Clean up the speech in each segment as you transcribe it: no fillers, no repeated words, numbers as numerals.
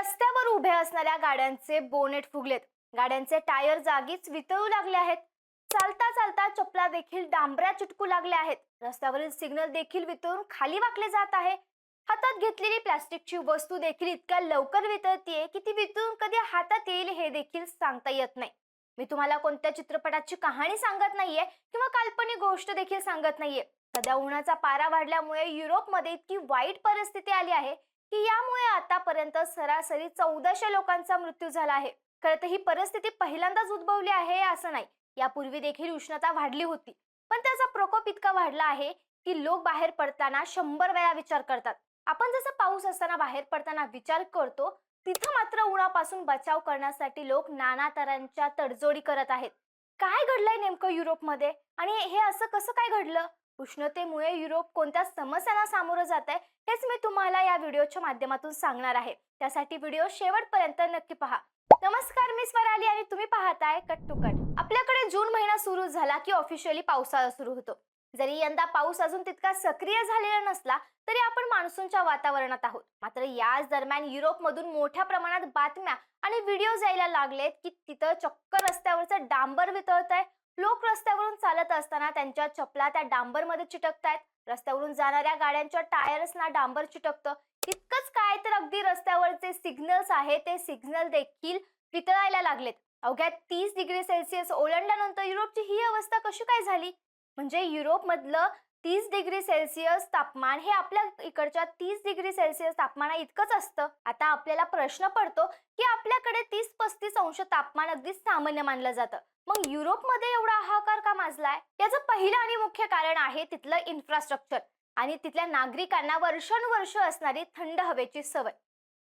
रस्त्यावर उभ्या असणाऱ्या गाड्यांचे बोनेट फुगलेत. गाड्यांचे टायर जागीच वितळू लागले आहेत. चालता चालता चपला देखील डांबऱ्या चिटकू लागल्या आहेत. रस्त्यावरील सिग्नल देखील वितळून खाली वाकले जात आहे. हातात घेतलेली प्लास्टिकची वस्तू देखील इतक्या लवकर वितळतीये की ती वितळून कधी हातात येईल हे देखील सांगता येत नाही. मी तुम्हाला कोणत्या चित्रपटाची कहाणी सांगत नाहीये किंवा काल्पनिक गोष्ट देखील सांगत नाहीये. सध्या उन्हाचा पारा वाढल्यामुळे युरोपमध्ये इतकी वाईट परिस्थिती आली आहे की यामुळे आतापर्यंत सरासरी 1400 लोकांचा मृत्यू झाला आहे. खरं तर ही परिस्थिती पहिल्यांदाच उद्भवली आहे असं नाही. यापूर्वी देखील उष्णता वाढली होती, पण त्याचा प्रकोप इतका वाढला आहे की लोक बाहेर पडताना 100 वेळा विचार करतात. आपण जसं पाऊस असताना बाहेर पडताना विचार करतो, तिथं मात्र उन्हापासून बचाव करण्यासाठी लोक नाना तऱ्हांच्या तडजोडी करत आहेत. काय घडलंय नेमकं युरोपमध्ये आणि हे असं कसं काय घडलं? उष्णतेमुळे युरोप कोणत्या समस्यांना सामोरं जात आहे हेच मी तुम्हाला या व्हिडिओच्या माध्यमातून सांगणार आहे. त्यासाठी व्हिडिओ शेवटपर्यंत नक्की पहा. नमस्कार, मी स्वराली आणि तुम्ही पाहताय कट टू कट. आपल्याकडे जून महिना सुरू झाला की ऑफिशियली पावसाळा सुरू होतो. जरी यंदा पाऊस अजून तितका सक्रिय झालेला नसला तरी आपण मान्सूनच्या वातावरणात आहोत. मात्र याच दरम्यान युरोपमधून मोठ्या प्रमाणात बातम्या आणि व्हिडिओज यायला लागलेत की तिथं चक्क रस्त्यावरचं डांबर वितळतंय. लोक रस्त्यावरून चालत असताना त्यांच्या चपला त्या डांबरमध्ये चिटकतायत. रस्त्यावरून जाणाऱ्या गाड्यांच्या टायर्सना डांबर चिटकतं. इतकंच काय तर अगदी रस्त्यावरचे सिग्नल्स आहेत ते सिग्नल देखील वितळायला लागलेत. अवघ्या 30 डिग्री सेल्सिअस ओलांडल्यानंतर युरोपची ही अवस्था कशी काय झाली? म्हणजे युरोपमधलं 30 डिग्री सेल्सिअस तापमान हे आपल्या इकडच्या 30 डिग्री सेल्सिअस तापमाना इतकंच असतं. आता आपल्याला प्रश्न पडतो की आपल्याकडे 30-35 अंश तापमान अगदी सामान्य मानलं जातं. मग युरोपमध्ये एवढा हाहाकार का माजलाय? याचं पहिलं आणि मुख्य कारण आहे तिथलं इन्फ्रास्ट्रक्चर आणि तिथल्या नागरिकांना वर्षानुवर्ष असणारी थंड हवेची सवय.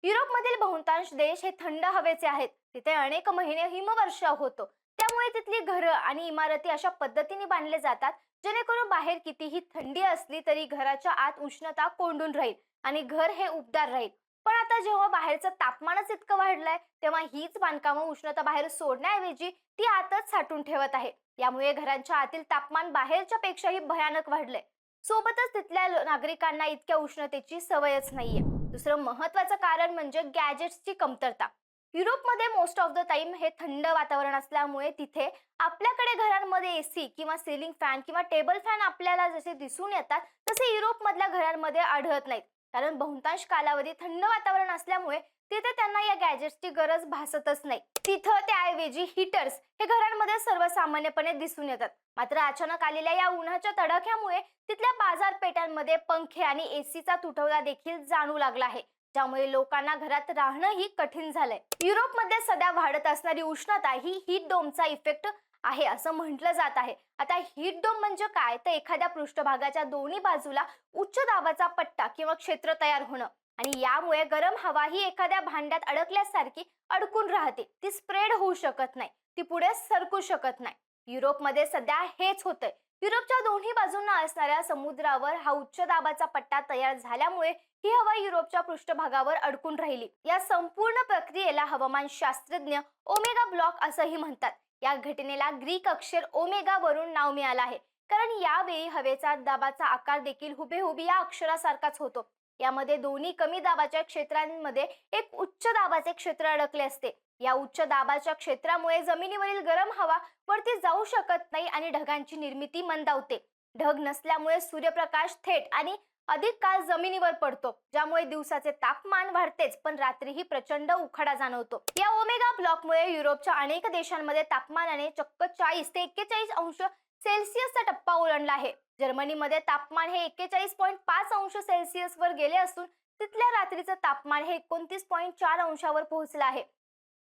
युरोपमधील बहुतांश देश हे थंड हवेचे आहेत. तिथे अनेक महिने हिमवर्षाव होतो. त्यामुळे तिथली घरं आणि इमारती अशा पद्धतीने बांधले जातात जेणेकरून बाहेर कितीही थंडी असली तरी घराच्या आत उष्णता कोंडून राहील आणि घर हे उबदार राहील. पण आता जेव्हा बाहेरचं तापमानच इतकं वाढलंय तेव्हा हीच बांधकामं उष्णता बाहेर सोडण्याऐवजी ती आतच साठवून ठेवत आहे. यामुळे घरांच्या आतील तापमान बाहेरच्या पेक्षाही भयानक वाढलंय. सोबतच तिथल्या नागरिकांना इतक्या उष्णतेची सवयच नाहीये. दुसरं महत्वाचं कारण म्हणजे गॅजेट्सची कमतरता. युरोपमध्ये मोस्ट ऑफ द टाइम हे थंड वातावरण असल्यामुळे तिथे आपल्याकडे घरांमध्ये एसी किंवा सिलिंग फॅन किंवा टेबल फॅन आपल्याला जसे दिसून येतात तसे युरोपमधल्या घरांमध्ये आढळत नाहीत. कारण बहुतांश कालावधी थंड वातावरण असल्यामुळे तिथे त्यांना या गॅजेट्सची गरज भासतच नाही. तिथं त्याऐवजी हीटर्स हे घरांमध्ये सर्वसामान्यपणे दिसून येतात. मात्र अचानक आलेल्या या उन्हाच्या तडाख्यामुळे तिथल्या बाजारपेठांमध्ये पंखे आणि एसीचा तुटवडा देखील जाणू लागला आहे, ज्यामुळे लोकांना घरात राहणंही कठीण झालंय. युरोपमध्ये सध्या वाढत असणारी उष्णता ही हीट डोमचा इफेक्ट आहे असं म्हटलं जात आहे. आता हीट डोम म्हणजे काय तर एखाद्या पृष्ठभागाच्या दोन्ही बाजूला उच्च दाबाचा पट्टा किंवा क्षेत्र तयार होणं आणि यामुळे गरम हवा ही एखाद्या भांड्यात अडकल्यासारखी अडकून राहते. ती स्प्रेड होऊ शकत नाही, ती पुढे सरकू शकत नाही. युरोपमध्ये सध्या हेच होतंय. युरोपच्या दोन्ही बाजूंना असणाऱ्या समुद्रावर हा उच्च दाबाचा पट्टा तयार झाल्यामुळे ही हवा युरोपच्या पृष्ठभागावर अडकून राहिली. या संपूर्ण प्रक्रियेला हवामान शास्त्रज्ञ ओमेगा ब्लॉक असंही म्हणतात. या घटनेला ग्रीक अक्षर ओमेगा वरून नाव मिळालं आहे, कारण यावेळी हवेचा दाबाचा आकार देखील हुबेहूब या अक्षरासारखाच होतो. यामध्ये दोन्ही कमी दाबाच्या क्षेत्रांमध्ये एक उच्च दाबाचे क्षेत्र अडकले असते. या उच्च दाबाच्या क्षेत्रामुळे जमिनीवरील गरम हवा वरती जाऊ शकत नाही आणि ढगांची निर्मिती मंदावते. ढग नसल्यामुळे सूर्यप्रकाश थेट आणि अधिक काळ जमिनीवर पडतो, ज्यामुळे दिवसाचे तापमान वाढतेच पण रात्रीही प्रचंड उखाडा जाणवतो. या ओमेगा ब्लॉकमुळे युरोपच्या अनेक देशांमध्ये तापमानाने चक्क 40 ते 41 अंश सेल्सिअसचा टप्पा ओलांडला आहे. जर्मनीमध्ये तापमान हे 41.5 अंश सेल्सिअस वर गेले असून तिथल्या रात्रीचं तापमान हे 29.4 अंशावर पोहोचलं आहे,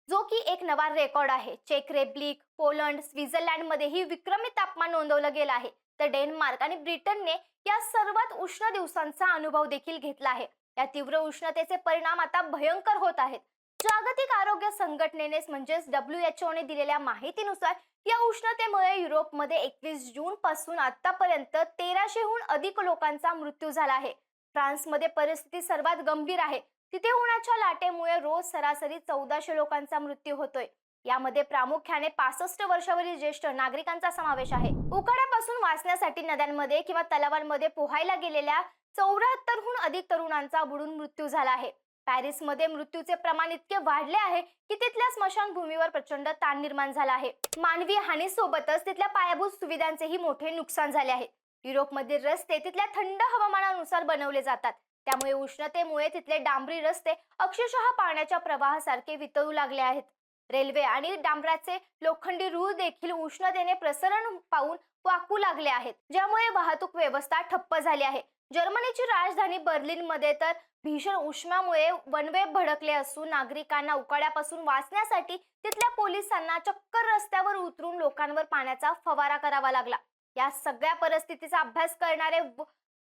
जो की एक नवा रेकॉर्ड आहे. चेक रिपब्लिक, पोलंड, स्वित्झर्लंडमध्येही विक्रमी तापमान नोंदवलं गेलं आहे. तर डेन्मार्क आणि ब्रिटनने या सर्वात उष्ण दिवसांचा अनुभव देखील घेतला आहे. या तीव्र उष्णतेचे परिणाम आता भयंकर होत आहेत. जागतिक आरोग्य संघटनेने म्हणजेच WHO ने दिलेल्या माहितीनुसार या उष्णतेमुळे युरोपमध्ये 21 जून पासून आतापर्यंत 1300हून अधिक लोकांचा मृत्यू झाला आहे. फ्रान्समध्ये परिस्थिती सर्वात गंभीर आहे. तिथे उन्हाच्या लाटेमुळे रोज सरासरी 1400 लोकांचा मृत्यू होतोय. यामध्ये प्रामुख्याने 65 वर्षावरील ज्येष्ठ नागरिकांचा समावेश आहे. उकाड्यापासून वाचण्यासाठी नद्यांमध्ये किंवा तलावांमध्ये पोहायला गेलेल्या 74हून अधिक तरुणांचा बुडून मृत्यू झाला आहे. पॅरिसमध्ये मृत्यूचे प्रमाण इतके वाढले आहे की तिथल्या स्मशानभूमीवर प्रचंड ताण निर्माण झाला आहे. मानवी हानीसोबतच तिथल्या पायाभूत सुविधांचेही मोठे नुकसान झाले आहे. युरोपमधील रस्ते तिथल्या थंड हवामानानुसार बनवले जातात. त्यामुळे उष्णतेमुळे तिथले डांबरी रस्ते अक्षरशः पाण्याच्या प्रवाहासारखे वितळू लागले आहेत. रेल्वे आणि डांबराचे लोखंडी रूळ देखील उष्णतेने प्रसरण पावून वाकू लागले आहेत, ज्यामुळे वाहतूक व्यवस्था ठप्प झाली आहे. जर्मनीची राजधानी बर्लिनमध्ये तर भीषण उष्मामुळे वनवे भडकले असून नागरिकांना उकाड्यापासून वाचण्यासाठी तिथल्या पोलिसांना चक्कर रस्त्यावर उतरून लोकांवर पाण्याचा फवारा करावा लागला. या सगळ्या परिस्थितीचा अभ्यास करणारे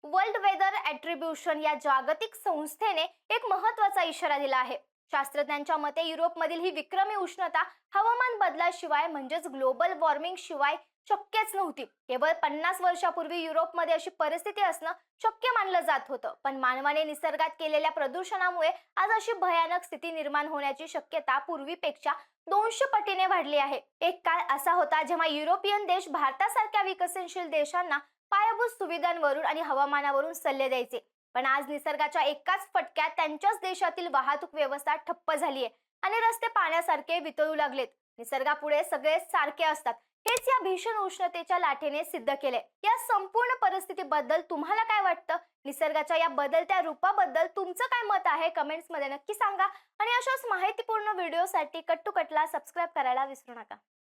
वर्ल्ड वेदर ॲट्रिब्युशन या जागतिक संस्थेने एक महत्त्वाचा इशारा दिला आहे. शास्त्रज्ञांच्या मते युरोपमधील ही विक्रमी उष्णता हवामान बदलाशिवाय म्हणजेच ग्लोबल वॉर्मिंग शिवाय शक्यच नव्हती. केवळ 50 वर्षापूर्वी युरोपमध्ये अशी परिस्थिती असणं शक्य मानलं जात होतं, पण मानवाने निसर्गात केलेल्या प्रदूषणामुळे आज अशी भयानक स्थिती निर्माण होण्याची शक्यता पूर्वीपेक्षा 200 पटीने वाढली आहे. एक काळ असा होता जेव्हा युरोपियन देश भारतासारख्या विकसनशील देशांना पायाभूत सुविधांवरून आणि हवामानावरून सल्ले द्यायचे, पण आज निसर्गाच्या एकाच फटक्यात त्यांच्याच देशातील वाहतूक व्यवस्था ठप्प झालीये आणि रस्ते पाण्यासारखे वितळू लागलेत. निसर्गापुढे सगळे सारखे असतात हेच या भीषण उष्णतेच्या लाटेने सिद्ध केले. या संपूर्ण परिस्थितीबद्दल तुम्हाला काय वाटतं? निसर्गाच्या या बदलत्या रूपाबद्दल तुमचं काय मत आहे? कमेंट्स मध्ये नक्की सांगा आणि अशाच माहितीपूर्ण व्हिडिओसाठी कट टू कटला सबस्क्राईब करायला विसरू नका.